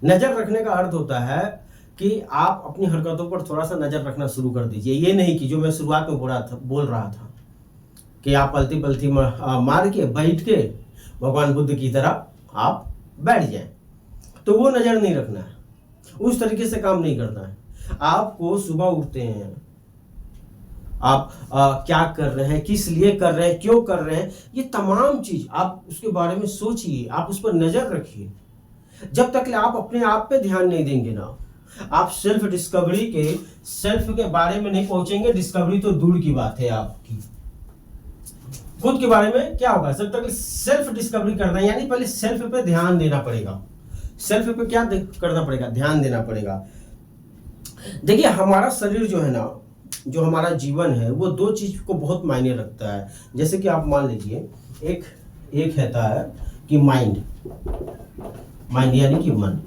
नजर रखने का अर्थ होता है कि आप अपनी हरकतों पर थोड़ा सा नजर रखना शुरू कर दीजिए। ये नहीं कि जो मैं शुरुआत में बोल रहा था कि आप पलती पलती मार के बैठ के भगवान बुद्ध की तरह आप बैठ जाएं, तो वो नजर नहीं रखना है, उस तरीके से काम नहीं करना है। आपको सुबह उठते हैं, आप क्या कर रहे हैं, किस लिए कर रहे हैं, क्यों कर रहे हैं, ये तमाम चीज आप उसके बारे में सोचिए, आप उस पर नजर रखिए। जब तक आप अपने आप पे ध्यान नहीं देंगे ना, आप सेल्फ डिस्कवरी के सेल्फ के बारे में नहीं पहुंचेंगे। डिस्कवरी तो दूर की बात है, आपकी खुद के बारे में क्या होगा। जब तक सेल्फ डिस्कवरी करना है, यानी पहले सेल्फ पे ध्यान देना पड़ेगा। सेल्फ पे क्या करना पड़ेगा, ध्यान देना पड़ेगा। देखिए हमारा शरीर जो है ना, जो हमारा जीवन है, वो दो चीज को बहुत मायने रखता है। जैसे कि आप मान लीजिए एक रहता है कि माइंड यानी कि मन,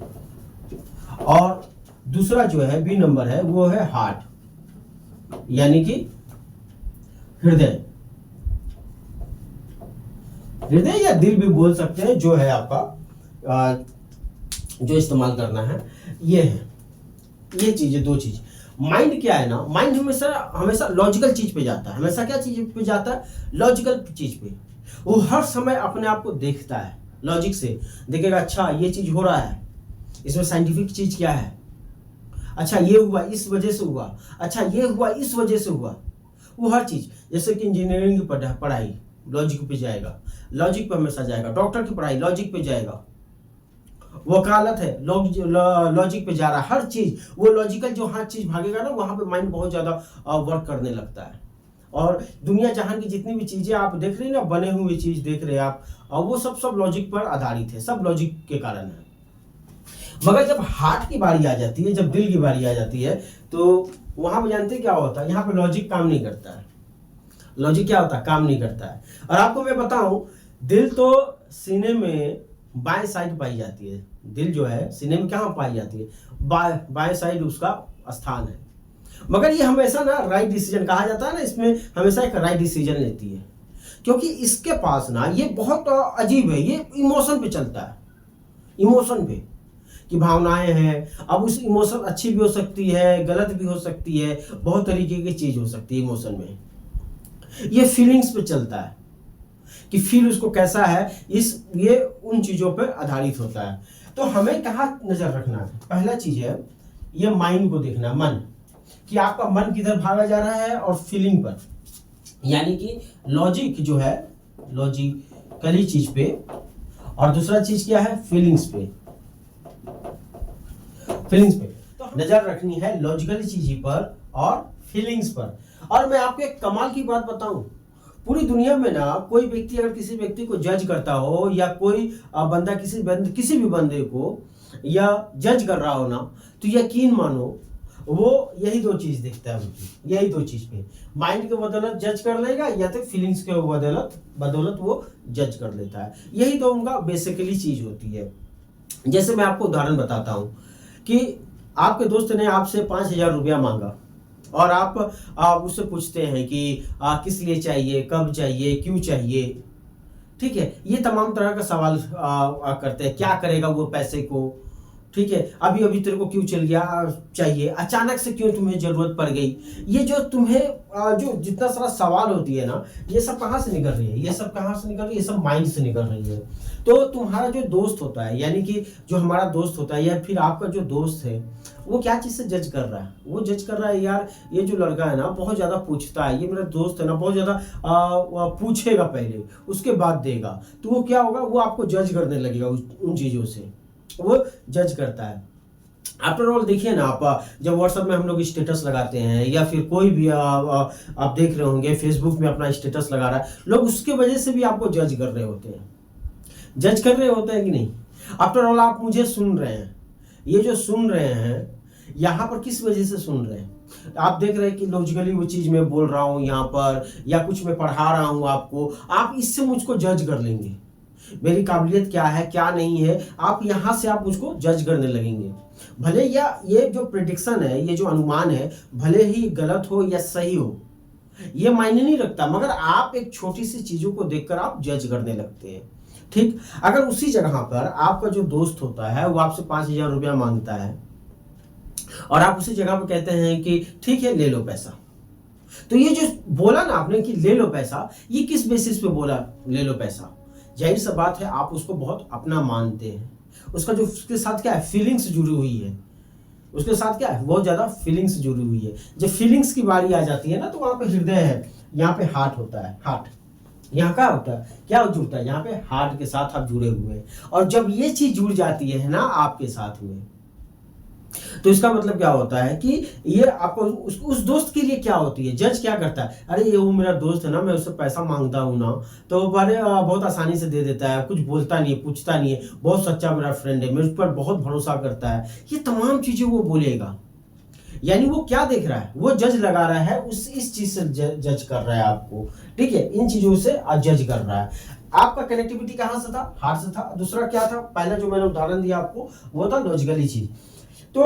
और दूसरा जो है बी नंबर है वो है हार्ट यानी कि हृदय या दिल भी बोल सकते हैं, जो है आपका जो इस्तेमाल करना है। ये है, ये चीजें, दो चीज। माइंड क्या है ना, माइंड हमेशा लॉजिकल चीज पे जाता है। हमेशा क्या चीज पे जाता है, लॉजिकल चीज पे। वो हर समय अपने आप को देखता है, लॉजिक से देखेगा। अच्छा ये चीज हो रहा है, इसमें साइंटिफिक चीज क्या है, अच्छा ये हुआ इस वजह से हुआ, अच्छा ये हुआ इस वजह से हुआ। वो हर चीज, जैसे कि इंजीनियरिंग की पढ़ाई लॉजिक पे जाएगा, लॉजिक पे हमेशा जाएगा। डॉक्टर की पढ़ाई लॉजिक पे जाएगा। वकालत है लॉजिक पे जा रहा है। हर चीज वो लॉजिकल, जो हर चीज भागेगा ना, वहां पे माइंड बहुत ज्यादा वर्क करने लगता है। और दुनिया जहान की जितनी भी चीजें आप देख रहे हैं ना, बने हुए चीज देख रहे हैं आप, वो सब लॉजिक पर आधारित है, सब लॉजिक के कारण है। मगर जब हार्ट की बारी आ जाती है, जब दिल की बारी आ जाती है, तो वहां पे जानते क्या होता है, यहाँ पे लॉजिक काम नहीं करता है। लॉजिक क्या होता है, काम नहीं करता है। और आपको मैं बताऊं, दिल तो सीने में बाएं साइड पाई जाती है। दिल जो है सीने में कहाँ पाई जाती है, बाएं साइड उसका स्थान है। मगर ये हमेशा ना राइट डिसीजन कहा जाता है ना, इसमें हमेशा एक राइट डिसीजन लेती है, क्योंकि इसके पास ना ये बहुत अजीब है, ये इमोशन पे चलता है। इमोशन पे कि भावनाएं हैं। अब उस इमोशन अच्छी भी हो सकती है, गलत भी हो सकती है, बहुत तरीके की चीज हो सकती है इमोशन में। ये फीलिंग्स पे चलता है कि फील उसको कैसा है, ये उन चीजों पर आधारित होता है। तो हमें कहाँ नजर रखना है, पहला चीज है ये माइंड को देखना, मन, कि आपका मन किधर भागा जा रहा है, और फीलिंग पर, यानी कि लॉजिक जो है लॉजिकली चीज पे, और दूसरा चीज क्या है, फीलिंग्स पे। तो नजर रखनी है लॉजिकली चीज पर और फीलिंग्स पर। और मैं आपको एक कमाल की बात बताऊं, पूरी दुनिया में ना कोई व्यक्ति अगर किसी व्यक्ति को जज करता हो, या कोई बंदा किसी भी बंदे को या जज कर रहा हो ना, तो यकीन मानो वो यही दो चीज देखता है उनकी, यही दो चीज पे, माइंड के बदौलत जज कर लेगा, या तो फीलिंग्स के बदौलत वो जज कर लेता है। यही तो उनका बेसिकली चीज होती है। जैसे मैं आपको उदाहरण बताता हूँ कि आपके दोस्त ने आपसे 5,000 रुपया मांगा, और आप उससे पूछते हैं कि किस लिए चाहिए, कब चाहिए, क्यों चाहिए। ठीक है, ये तमाम तरह का सवाल करते हैं, क्या करेगा वो पैसे को। ठीक है, अभी अभी तेरे को क्यों चाहिए, अचानक से क्यों तुम्हें जरूरत पड़ गई। ये जो तुम्हें जो जितना सारा सवाल होती है ना, ये सब कहाँ से निकल रही है, ये सब कहाँ से निकल रही है, ये सब माइंड से निकल रही है। तो तुम्हारा जो दोस्त होता है, यानी कि जो हमारा दोस्त होता है, या फिर आपका जो दोस्त है, वो क्या चीज से जज कर रहा है, वो जज कर रहा है यार ये जो लड़का है ना बहुत ज्यादा पूछता है, ये मेरा दोस्त है ना बहुत ज्यादा पूछेगा, पहले उसके बाद देगा। तो वो क्या होगा, वो आपको जज करने लगेगा उन चीजों से, वो जज करता है। आफ्टर ऑल देखिए ना, आप जब व्हाट्सएप में हम लोग स्टेटस लगाते हैं, या फिर कोई भी आप देख रहे होंगे फेसबुक में अपना स्टेटस लगा रहा है, लोग उसके वजह से भी आपको जज कर रहे होते हैं, जज कर रहे होते हैं कि नहीं। आफ्टर ऑल आप मुझे सुन रहे हैं, ये जो सुन रहे हैं यहाँ पर किस वजह से सुन रहे हैं, आप देख रहे हैं कि लॉजिकली वो चीज मैं बोल रहा हूँ यहाँ पर, या कुछ मैं पढ़ा रहा हूँ आपको, आप इससे मुझको जज कर लेंगे, मेरी काबिलियत क्या है क्या नहीं है, आप यहाँ से आप मुझको जज करने लगेंगे। भले या ये जो प्रेडिक्शन है, ये जो अनुमान है, भले ही गलत हो या सही हो, ये मायने नहीं रखता, मगर आप एक छोटी सी चीजों को देखकर आप जज करने लगते हैं। ठीक, अगर उसी जगह पर आपका जो दोस्त होता है वो आपसे 5,000 रुपया मांगता है और आप उसी जगह पर कहते हैं कि ठीक है ले लो पैसा, तो ये जो बोला ना आपने कि ले लो पैसा, ये किस बेसिस पे बोला ले लो पैसा? जाहिर सा बात है आप उसको बहुत अपना मानते हैं, उसका जो उसके साथ क्या है फीलिंग्स जुड़ी हुई है, उसके साथ क्या है बहुत ज्यादा फीलिंग्स जुड़ी हुई है। जब फीलिंग्स की बारी आ जाती है ना तो वहां पे हृदय है, यहाँ पे हार्ट होता है, हार्ट यहाँ क्या होता है, क्या जुड़ता है यहाँ पे हार्ट के साथ आप जुड़े हुए हैं। और जब ये चीज जुड़ जाती है ना आपके साथ में, तो इसका मतलब क्या होता है कि ये आपको उस दोस्त के लिए क्या होती है, जज क्या करता है, अरे ये वो मेरा दोस्त है ना, मैं उससे पैसा मांगता हूँ ना तो बड़े बहुत आसानी से दे देता है, कुछ बोलता नहीं है, पूछता नहीं है, बहुत सच्चा मेरा फ्रेंड है, मेरे पर बहुत भरोसा करता है, ये तमाम चीजें वो बोलेगा। यानी वो क्या देख रहा है, वो जज लगा रहा है, इस चीज से जज कर रहा है आपको, ठीक है, इन चीजों से जज कर रहा है। आपका कनेक्टिविटी कहां से था, हार्ट से था। दूसरा क्या था, पहला जो मैंने उदाहरण दिया आपको वो था लॉजिकली चीज। तो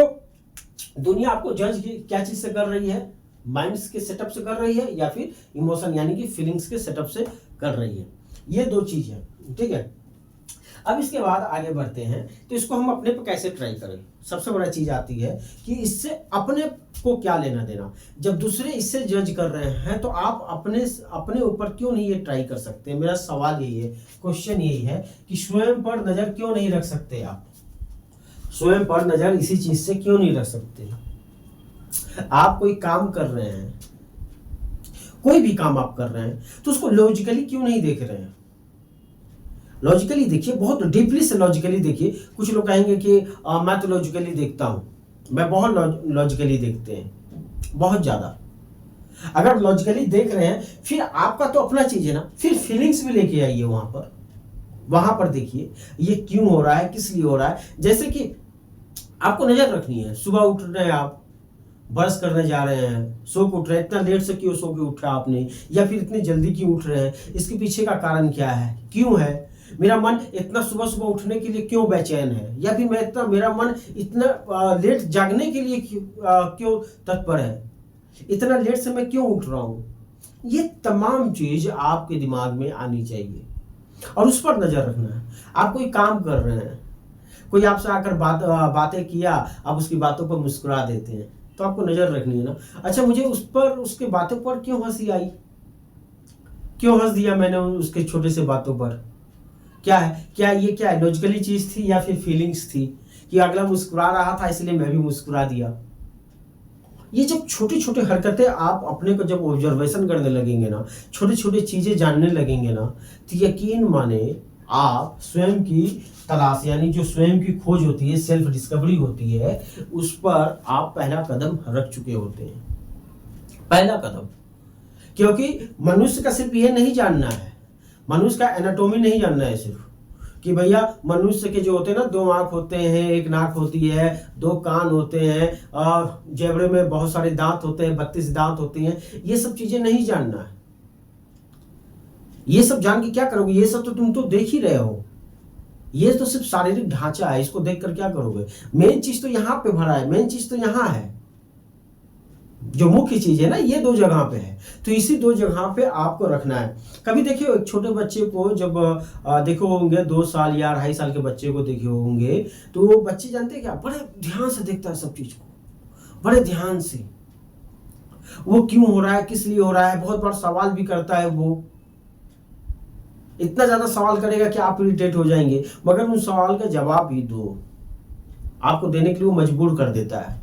दुनिया आपको जज क्या चीज से कर रही है, माइंड्स के सेटअप से कर रही है या फिर इमोशन यानी कि फीलिंग्स के सेटअप से कर रही है, ये दो चीज है, ठीक है। अब इसके बाद आगे बढ़ते हैं, तो इसको हम अपने पे कैसे ट्राई करें। सबसे बड़ा चीज आती है कि इससे अपने को क्या लेना देना। जब दूसरे इससे जज कर रहे हैं तो आप अपने ऊपर क्यों नहीं ये ट्राई कर सकते। मेरा सवाल यही है, क्वेश्चन यही है कि स्वयं पर नजर क्यों नहीं रख सकते आप, स्वयं पर नजर इसी चीज से क्यों नहीं रख सकते। आप कोई काम कर रहे हैं, कोई भी काम आप कर रहे हैं तो उसको लॉजिकली क्यों नहीं देख रहे हैं। लॉजिकली देखिए, बहुत डीपली से लॉजिकली देखिए। कुछ लोग कहेंगे कि मैं तो लॉजिकली देखता हूं, मैं बहुत लॉजिकली देखते हैं, बहुत ज्यादा। अगर लॉजिकली देख रहे हैं फिर आपका तो अपना चीज है ना, फिर फीलिंग्स भी लेके आइए वहां पर देखिए ये क्यों हो रहा है, किस लिए हो रहा है। जैसे कि आपको नजर रखनी है, सुबह उठ रहे हैं आप, ब्रश करने जा रहे हैं, सो के उठ रहे हैं, इतना लेट से क्यों सो के उठा आपने, या फिर इतनी जल्दी क्यों उठ रहे हैं, इसके पीछे का कारण क्या है, क्यों है। मेरा मन इतना सुबह सुबह उठने के लिए क्यों बेचैन है, या फिर मेरा मन इतना लेट जागने के लिए क्यों तत्पर है, इतना लेट से मैं क्यों उठ रहा हूं। ये तमाम चीज आपके दिमाग में आनी चाहिए और उस पर नजर रखना है। आप कोई काम कर रहे हैं, कोई आपसे आकर बातें किया, आप उसकी बातों पर मुस्कुरा देते हैं, तो आपको नजर रखनी है ना, अच्छा मुझे उसके बातों पर क्यों हंसी आई, क्यों हंस दिया मैंने उसके छोटे से बातों पर। क्या है, क्या ये क्या है, लॉजिकली चीज थी या फिर फीलिंग्स थी कि अगला मुस्कुरा रहा था इसलिए मैं भी मुस्कुरा दिया। ये जब छोटी छोटी हरकतें आप अपने को जब ऑब्जर्वेशन करने लगेंगे ना, छोटी छोटी चीजें जानने लगेंगे ना, तो यकीन माने आप स्वयं की तलाश यानी जो स्वयं की खोज होती है, सेल्फ डिस्कवरी होती है, उस पर आप पहला कदम रख चुके होते हैं, पहला कदम। क्योंकि मनुष्य का सिर्फ ये नहीं जानना है, मनुष्य का एनाटॉमी नहीं जानना है सिर्फ कि भैया मनुष्य के जो होते हैं ना, 2 आंख होते हैं, 1 नाक होती है, 2 कान होते हैं, और जेबड़े में बहुत सारे दांत होते हैं, 32 दांत होते हैं। ये सब चीजें नहीं जानना है। ये सब जान के क्या करोगे, ये सब तो तुम तो देख ही रहे हो, ये तो सिर्फ शारीरिक ढांचा है, इसको देखकर क्या करोगे। मेन चीज तो यहाँ पे भरा है, मेन चीज तो यहाँ है, जो मुख्य चीज है ना, ये 2 जगह पे है। तो इसी 2 जगह पे आपको रखना है। कभी देखिए एक छोटे बच्चे को जब देखे होंगे, 2 साल या 2.5 साल के बच्चे को देखे होंगे, तो वो बच्चे जानते हैं क्या, बड़े ध्यान से देखता है सब चीज को, बड़े ध्यान से, वो क्यों हो रहा है, किस लिए हो रहा है, बहुत बार सवाल भी करता है। वो इतना ज्यादा सवाल करेगा कि आप इरिटेट हो जाएंगे, मगर उन सवाल का जवाब ही दो, आपको देने के लिए वो मजबूर कर देता है।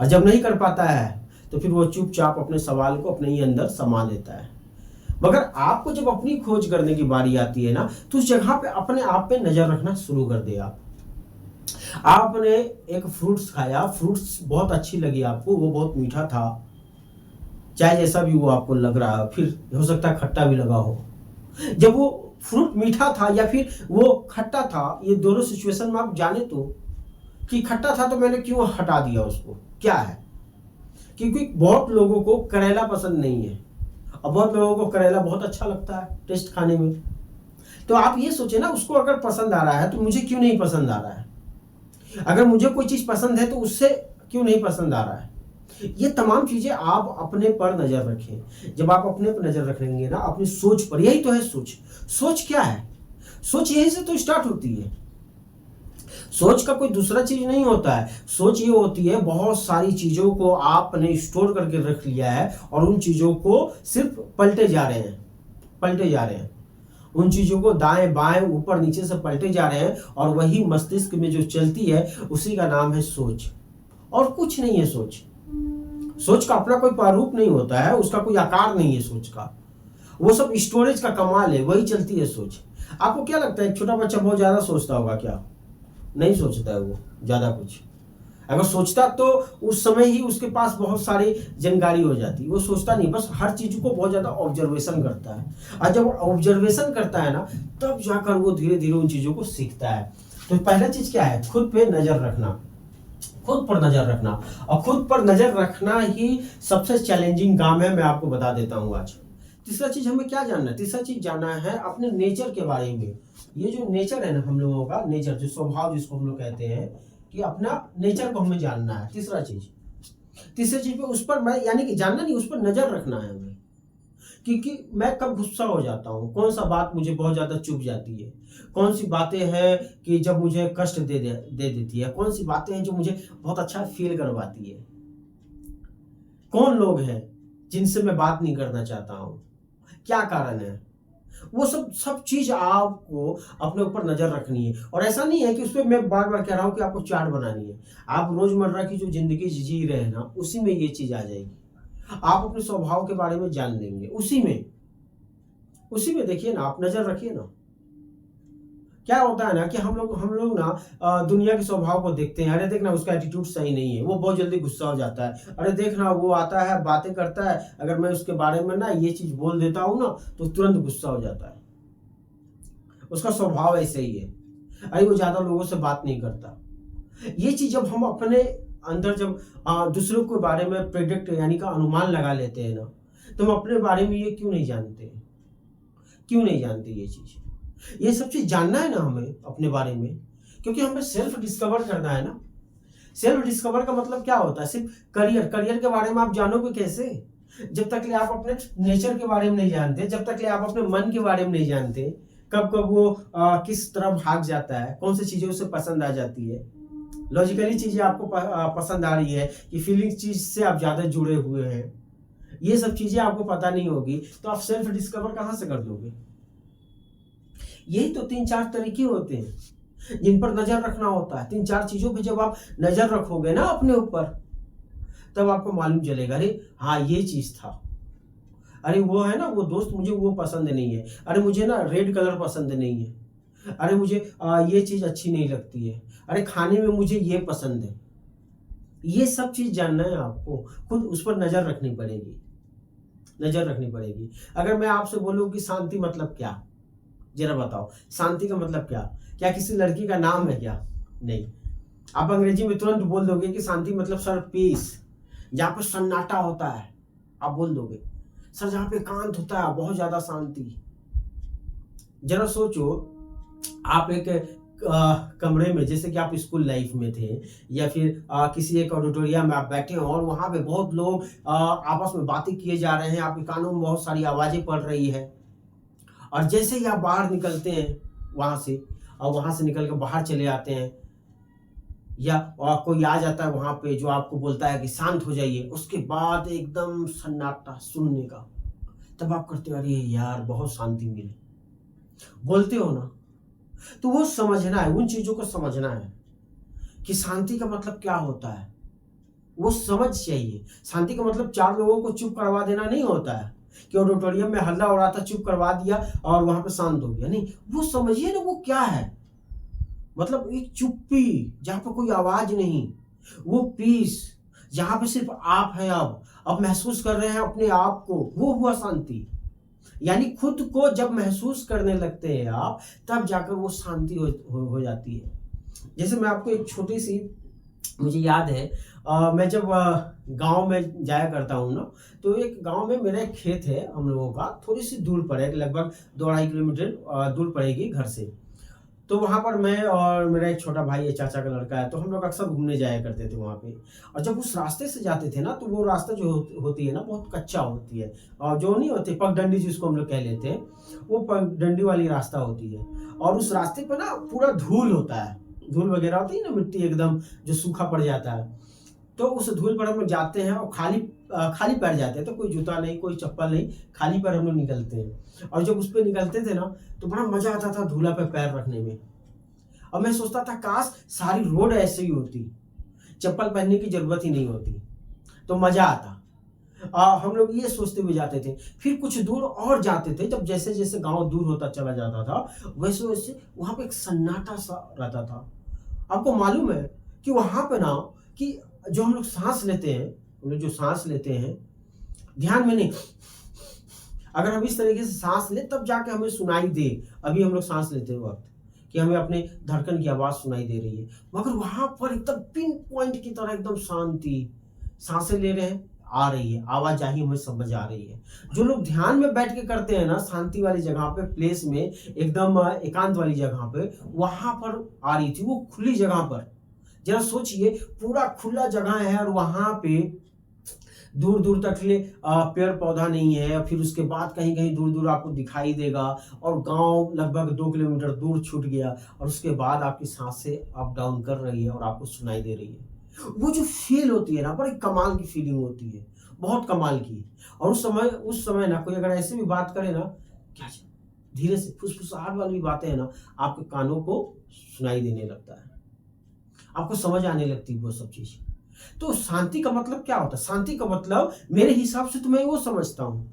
और जब नहीं कर पाता है तो फिर वो चुपचाप अपने सवाल को अपने ही अंदर समा लेता है। मगर आपको जब अपनी खोज करने की बारी आती है ना, तो उस जगह पे अपने आप पे नजर रखना शुरू कर दे। आपने एक फ्रूट्स खाया, फ्रूट्स बहुत अच्छी लगी आपको, वो बहुत मीठा था, चाहे जैसा भी वो आपको लग रहा है, फिर हो सकता है खट्टा भी लगा हो। जब वो फ्रूट मीठा था या फिर वो खट्टा था, ये दोनों सिचुएशन में आप जाने तो कि खट्टा था तो मैंने क्यों हटा दिया उसको, क्या है, क्योंकि बहुत लोगों को करेला पसंद नहीं है और बहुत लोगों को करेला बहुत अच्छा लगता है टेस्ट खाने में। तो आप ये सोचे ना, उसको अगर पसंद आ रहा है तो मुझे क्यों नहीं पसंद आ रहा है, अगर मुझे कोई चीज पसंद है तो उससे क्यों नहीं पसंद आ रहा है। ये तमाम चीजें आप अपने पर नजर रखें। जब आप अपने पर नजर रखेंगे ना, अपनी सोच पर, यही तो है सोच। सोच क्या है, सोच यहीं से तो स्टार्ट होती है। सोच का कोई दूसरा चीज नहीं होता है। सोच ये होती है बहुत सारी चीजों को आपने स्टोर करके रख लिया है और उन चीजों को सिर्फ पलटे जा रहे हैं, पलटे जा रहे हैं। उन चीजों को दाएं बाएं ऊपर नीचे से पलटे जा रहे हैं और वही मस्तिष्क में जो चलती है उसी का नाम है सोच, और कुछ नहीं है सोच। सोच का अपना कोई प्रारूप नहीं होता है, उसका कोई आकार नहीं है सोच का, वो सब स्टोरेज का कमाल है, वही चलती है सोच। आपको क्या लगता है एक छोटा बच्चा बहुत ज्यादा सोचता होगा क्या? नहीं सोचता है वो ज्यादा कुछ। अगर सोचता तो उस समय ही उसके पास बहुत सारी जानकारी हो जाती। वो सोचता नहीं, बस हर चीज को बहुत ज्यादा ऑब्जर्वेशन करता है, और जब ऑब्जर्वेशन करता है ना तब जाकर वो धीरे धीरे उन चीजों को सीखता है। तो पहला चीज क्या है? खुद पे नजर रखना, खुद पर नजर रखना। और खुद पर नजर रखना ही सबसे चैलेंजिंग काम है, मैं आपको बता देता हूँ आज। तीसरा चीज हमें क्या जानना है? तीसरा चीज जानना है अपने नेचर के बारे में। ये जो नेचर है ना हम लोगों का, नेचर जो स्वभाव जिसको हम लोग कहते हैं, कि अपना नेचर को हमें जानना है। तीसरा चीज, तीसरे चीज पे उस पर मैं यानी कि जानना नहीं, उस पर नजर रखना है हमें कि मैं कब गुस्सा हो जाता हूँ, कौन सा बात मुझे बहुत ज्यादा चुभ जाती है, कौन सी बातें हैं कि जब मुझे कष्ट दे देती है, कौन सी बातें हैं जो मुझे बहुत अच्छा फील करवाती है, कौन लोग हैं जिनसे मैं बात नहीं करना चाहता हूँ, क्या कारण है। वो सब चीज आपको अपने ऊपर नजर रखनी है। और ऐसा नहीं है कि उसमें मैं बार बार कह रहा हूँ कि आपको चार्ट बनानी है। आप रोजमर्रा की जो जिंदगी जी रहे हैं ना, उसी में ये चीज आ जाएगी। आप अपने स्वभाव के बारे में जान लेंगे उसी में देखिए ना, आप नजर रखिए ना। क्या होता है ना कि हम लोग ना दुनिया के स्वभाव को देखते हैं। अरे देखना उसका एटीट्यूड सही नहीं है, वो बहुत जल्दी गुस्सा हो जाता है। अरे देखना वो आता है बातें करता है, अगर मैं उसके बारे में ना ये चीज बोल देता हूँ ना तो तुरंत गुस्सा हो जाता है, उसका स्वभाव ऐसे ही है। अरे वो ज्यादा लोगों से बात नहीं करता। ये चीज जब हम अपने अंदर जब दूसरों के बारे में प्रेडिक्ट यानी का अनुमान लगा लेते हैं ना, तो हम अपने बारे में ये क्यों नहीं जानते, क्यों नहीं जानते ये चीज। ये सब चीज जानना है ना हमें अपने बारे में, क्योंकि हमें सेल्फ डिस्कवर करना है ना। सेल्फ डिस्कवर का मतलब क्या होता है? सिर्फ करियर के बारे में आप जानोगे कैसे? जब तक ले आप अपने नेचर के बारे में नहीं जानते, जब तक ले आप अपने मन के बारे में नहीं जानते, कब कब वो किस तरह भाग जाता है, कौन सी चीजें उसे पसंद आ जाती है, लॉजिकली चीजें आपको पसंद आ रही है कि फीलिंग्स चीज से आप ज्यादा जुड़े हुए हैं, ये सब चीजें आपको पता नहीं होगी तो आप सेल्फ डिस्कवर कहां से कर दोगे। यही तो 3-4 तरीके होते हैं जिन पर नजर रखना होता है। 3-4 चीजों पे जब आप नजर रखोगे ना अपने ऊपर, तब आपको मालूम चलेगा अरे हाँ ये चीज था, अरे वो है ना वो दोस्त मुझे वो पसंद नहीं है, अरे मुझे ना रेड कलर पसंद नहीं है, अरे मुझे ये चीज अच्छी नहीं लगती है, अरे खाने में मुझे ये पसंद है। ये सब चीज जानना है आपको, खुद उस पर नजर रखनी पड़ेगी, नजर रखनी पड़ेगी। अगर मैं आपसे बोलूं कि शांति मतलब क्या, जरा बताओ शांति का मतलब क्या? क्या किसी लड़की का नाम है क्या? नहीं। आप अंग्रेजी में तुरंत बोल दोगे कि शांति मतलब सर पीस, जहां पर सन्नाटा होता है, आप बोल दोगे सर जहां पे एकांत होता है, बहुत ज्यादा शांति। जरा सोचो, आप एक कमरे में, जैसे कि आप स्कूल लाइफ में थे या फिर किसी एक ऑडिटोरियम में आप बैठे हो और वहां पे बहुत लोग आपस में बातें किए जा रहे हैं, आपके कानों में बहुत सारी आवाजें पड़ रही है, और जैसे ही आप बाहर निकलते हैं वहां से, और वहां से निकल के बाहर चले आते हैं, या कोई आ जाता है वहां पे जो आपको बोलता है कि शांत हो जाइए, उसके बाद एकदम सन्नाटा सुनने का, तब आप करते हो अरे यार बहुत शांति मिले, बोलते हो ना। तो वो समझना है, उन चीजों को समझना है कि शांति का मतलब क्या होता है, वो समझ चाहिए। शांति का मतलब 4 लोगों को चुप करवा देना नहीं होता है कि ऑडिटोरियम में हल्ला हो रहा था चुप करवा दिया और वहां पे शांत हो गया, नहीं। वो समझिए ना वो क्या है, मतलब एक चुप्पी जहां पर कोई आवाज नहीं, वो पीस जहां पे सिर्फ आप हैं, अब महसूस कर रहे हैं अपने आप को, वो हुआ शांति। यानी खुद को जब महसूस करने लगते हैं आप, तब जाकर वो शांति हो जाती है। जैसे मैं आपको एक छोटी सी, मुझे याद है मैं जब गांव में जाया करता हूँ ना, तो एक गांव में मेरा एक खेत है हम लोगों का, थोड़ी सी दूर पर है, लगभग 2-2.5 किलोमीटर दूर पड़ेगी घर से। तो वहाँ पर मैं और मेरा एक छोटा भाई है, चाचा का लड़का है, तो हम लोग अक्सर घूमने जाया करते थे वहाँ पे। और जब उस रास्ते से जाते थे ना, तो वो रास्ता जो होती है ना, बहुत कच्चा होती है, और जो नहीं होती पगडंडी जिसको हम लोग कह लेते हैं, वो पगडंडी वाली रास्ता होती है। और उस रास्ते पर ना पूरा धूल होता है, धूल वगैरह होती है ना, मिट्टी एकदम जो सूखा पड़ जाता है। तो उस धूल पर हम लोग जाते हैं और खाली पैर जाते हैं, तो कोई जूता नहीं, कोई चप्पल नहीं, खाली पैर हम लोग निकलते हैं। और जब उस पे निकलते थे ना, तो बड़ा मजा आता था धूला पे पैर रखने में। और मैं सोचता था काश सारी रोड ऐसे ही होती, चप्पल पहनने की जरूरत ही नहीं होती, तो मजा आता। हम लोग ये सोचते हुए जाते थे। फिर कुछ दूर और जाते थे, जब जैसे जैसे गांव दूर होता चला जाता था, वैसे वैसे वहां पे एक सन्नाटा सा रहता था। आपको मालूम है कि वहां पे ना, कि जो हम लोग सांस लेते हैं, हम लोग जो सांस लेते हैं, ध्यान में नहीं, अगर हम इस तरीके से सांस ले तब जाके हमें सुनाई दे, अभी हम लोग सांस लेते वक्त, कि हमें अपने धड़कन की आवाज सुनाई दे रही है, मगर वहां पर एकदम पिन पॉइंट की तरह एकदम शांति, सांसें ले रहे हैं, आ रही है आवाज, आ ही हमें समझ आ रही है। जो लोग ध्यान में बैठ के करते हैं ना, शांति वाली जगह पे, प्लेस में, एकदम एकांत वाली जगह पे, वहां पर आ रही थी, वो खुली जगह पर। जरा सोचिए, पूरा खुला जगह है और वहां पे दूर दूर तक ले पेड़ पौधा नहीं है, फिर उसके बाद कहीं कहीं दूर दूर आपको दिखाई देगा, और गांव लगभग 2 किलोमीटर दूर छूट गया, और उसके बाद आपकी सांसें अप डाउन कर रही है और आपको सुनाई दे रही है। वो जो फील होती है ना, बड़ी कमाल की फीलिंग होती है, बहुत कमाल की। और उस समय ना कोई अगर ऐसे भी बात करे ना, क्या धीरे से फुसफुसाहट वाली बातें है ना, आपके कानों को सुनाई देने लगता है, आपको समझ आने लगती है वो सब चीज। तो शांति का मतलब क्या होता है? शांति का मतलब मेरे हिसाब से तो मैं वो समझता हूं,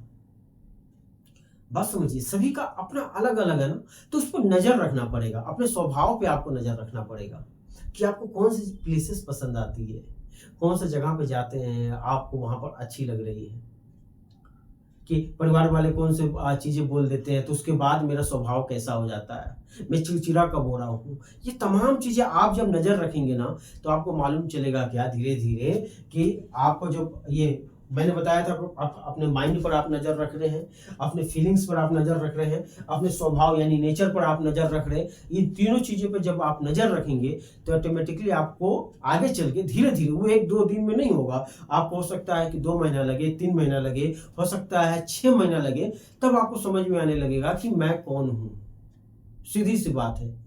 बात समझिए, सभी का अपना अलग अलग है ना, तो उस पर नजर रखना पड़ेगा, अपने स्वभाव पे आपको नजर रखना पड़ेगा कि आपको कौन सी प्लेसेस पसंद आती है, कौन सा जगह पे जाते हैं आपको वहां पर अच्छी लग रही है, कि परिवार वाले कौन से चीजें बोल देते हैं तो उसके बाद मेरा स्वभाव कैसा हो जाता है, मैं चिड़चिड़ा कब हो रहा हूँ। ये तमाम चीजें आप जब नजर रखेंगे ना, तो आपको मालूम चलेगा क्या धीरे धीरे, कि आपको जब ये मैंने बताया था, आप अपने माइंड पर आप नजर रख रहे हैं, अपने फीलिंग्स पर आप नजर रख रहे हैं, अपने स्वभाव यानी नेचर पर आप नजर रख रहे हैं। इन तीनों चीजों पर जब आप नजर रखेंगे तो ऑटोमेटिकली आपको आगे चल के धीरे धीरे, वो 1-2 दिन में नहीं होगा, आपको हो सकता है कि 2 महीना लगे, 3 महीना लगे, हो सकता है 6 महीना लगे, तब आपको समझ में आने लगेगा कि मैं कौन हूँ। सीधी सी बात है।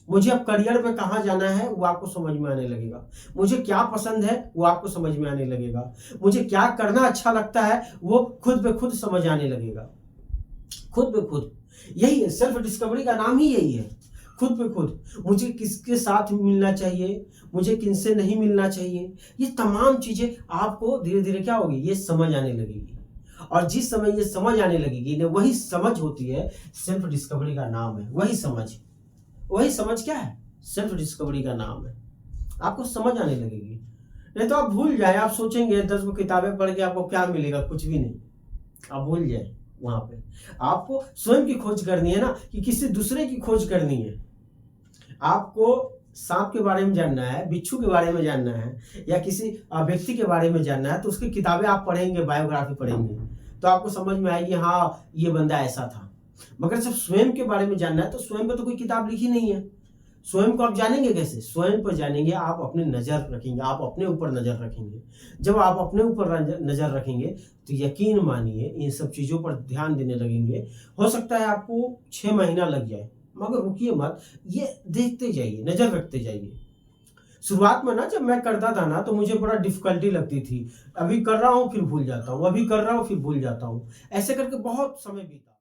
मुझे अब करियर में कहाँ जाना है वो आपको समझ में आने लगेगा, मुझे क्या पसंद है वो आपको समझ में आने लगेगा, मुझे क्या करना अच्छा लगता है वो खुद पे खुद समझ आने लगेगा, खुद पे खुद। यही है सेल्फ डिस्कवरी का नाम ही, यही है, खुद पे खुद। मुझे किसके साथ मिलना चाहिए, मुझे किनसे नहीं मिलना चाहिए, ये तमाम चीजें आपको धीरे धीरे क्या होगी, ये समझ आने लगेगी। और जिस समय ये समझ आने लगेगी ना, वही समझ होती है, सेल्फ डिस्कवरी का नाम है, वही समझ। वही समझ क्या है, सेल्फ डिस्कवरी का नाम है। आपको समझ आने लगेगी, नहीं तो आप भूल जाए, आप सोचेंगे 10 किताबें पढ़ के आपको क्या मिलेगा, कुछ भी नहीं, आप भूल जाए। वहां पे आपको स्वयं की खोज करनी है ना, कि किसी दूसरे की खोज करनी है। आपको सांप के बारे में जानना है, बिच्छू के बारे में जानना है, या किसी व्यक्ति के बारे में जानना है, तो उसकी किताबें आप पढ़ेंगे, बायोग्राफी पढ़ेंगे, तो आपको समझ में आएगी हाँ ये बंदा ऐसा था। मगर जब स्वयं के बारे में जानना है, तो स्वयं पर तो कोई किताब लिखी नहीं है, स्वयं को आप जानेंगे कैसे? स्वयं पर जानेंगे, आप अपने नजर रखेंगे, आप अपने ऊपर नजर रखेंगे। जब आप अपने ऊपर नजर रखेंगे तो यकीन मानिए इन सब चीजों पर ध्यान देने लगेंगे। हो सकता है आपको 6 महीना लग जाए, मगर रुकिए मत, ये देखते जाइए, नजर रखते जाइए। शुरुआत में ना जब मैं करता था ना, तो मुझे बड़ा डिफिकल्टी लगती थी, अभी कर रहा हूँ फिर भूल जाता हूँ, अभी कर रहा हूँ फिर भूल जाता हूँ, ऐसे करके बहुत समय बीता।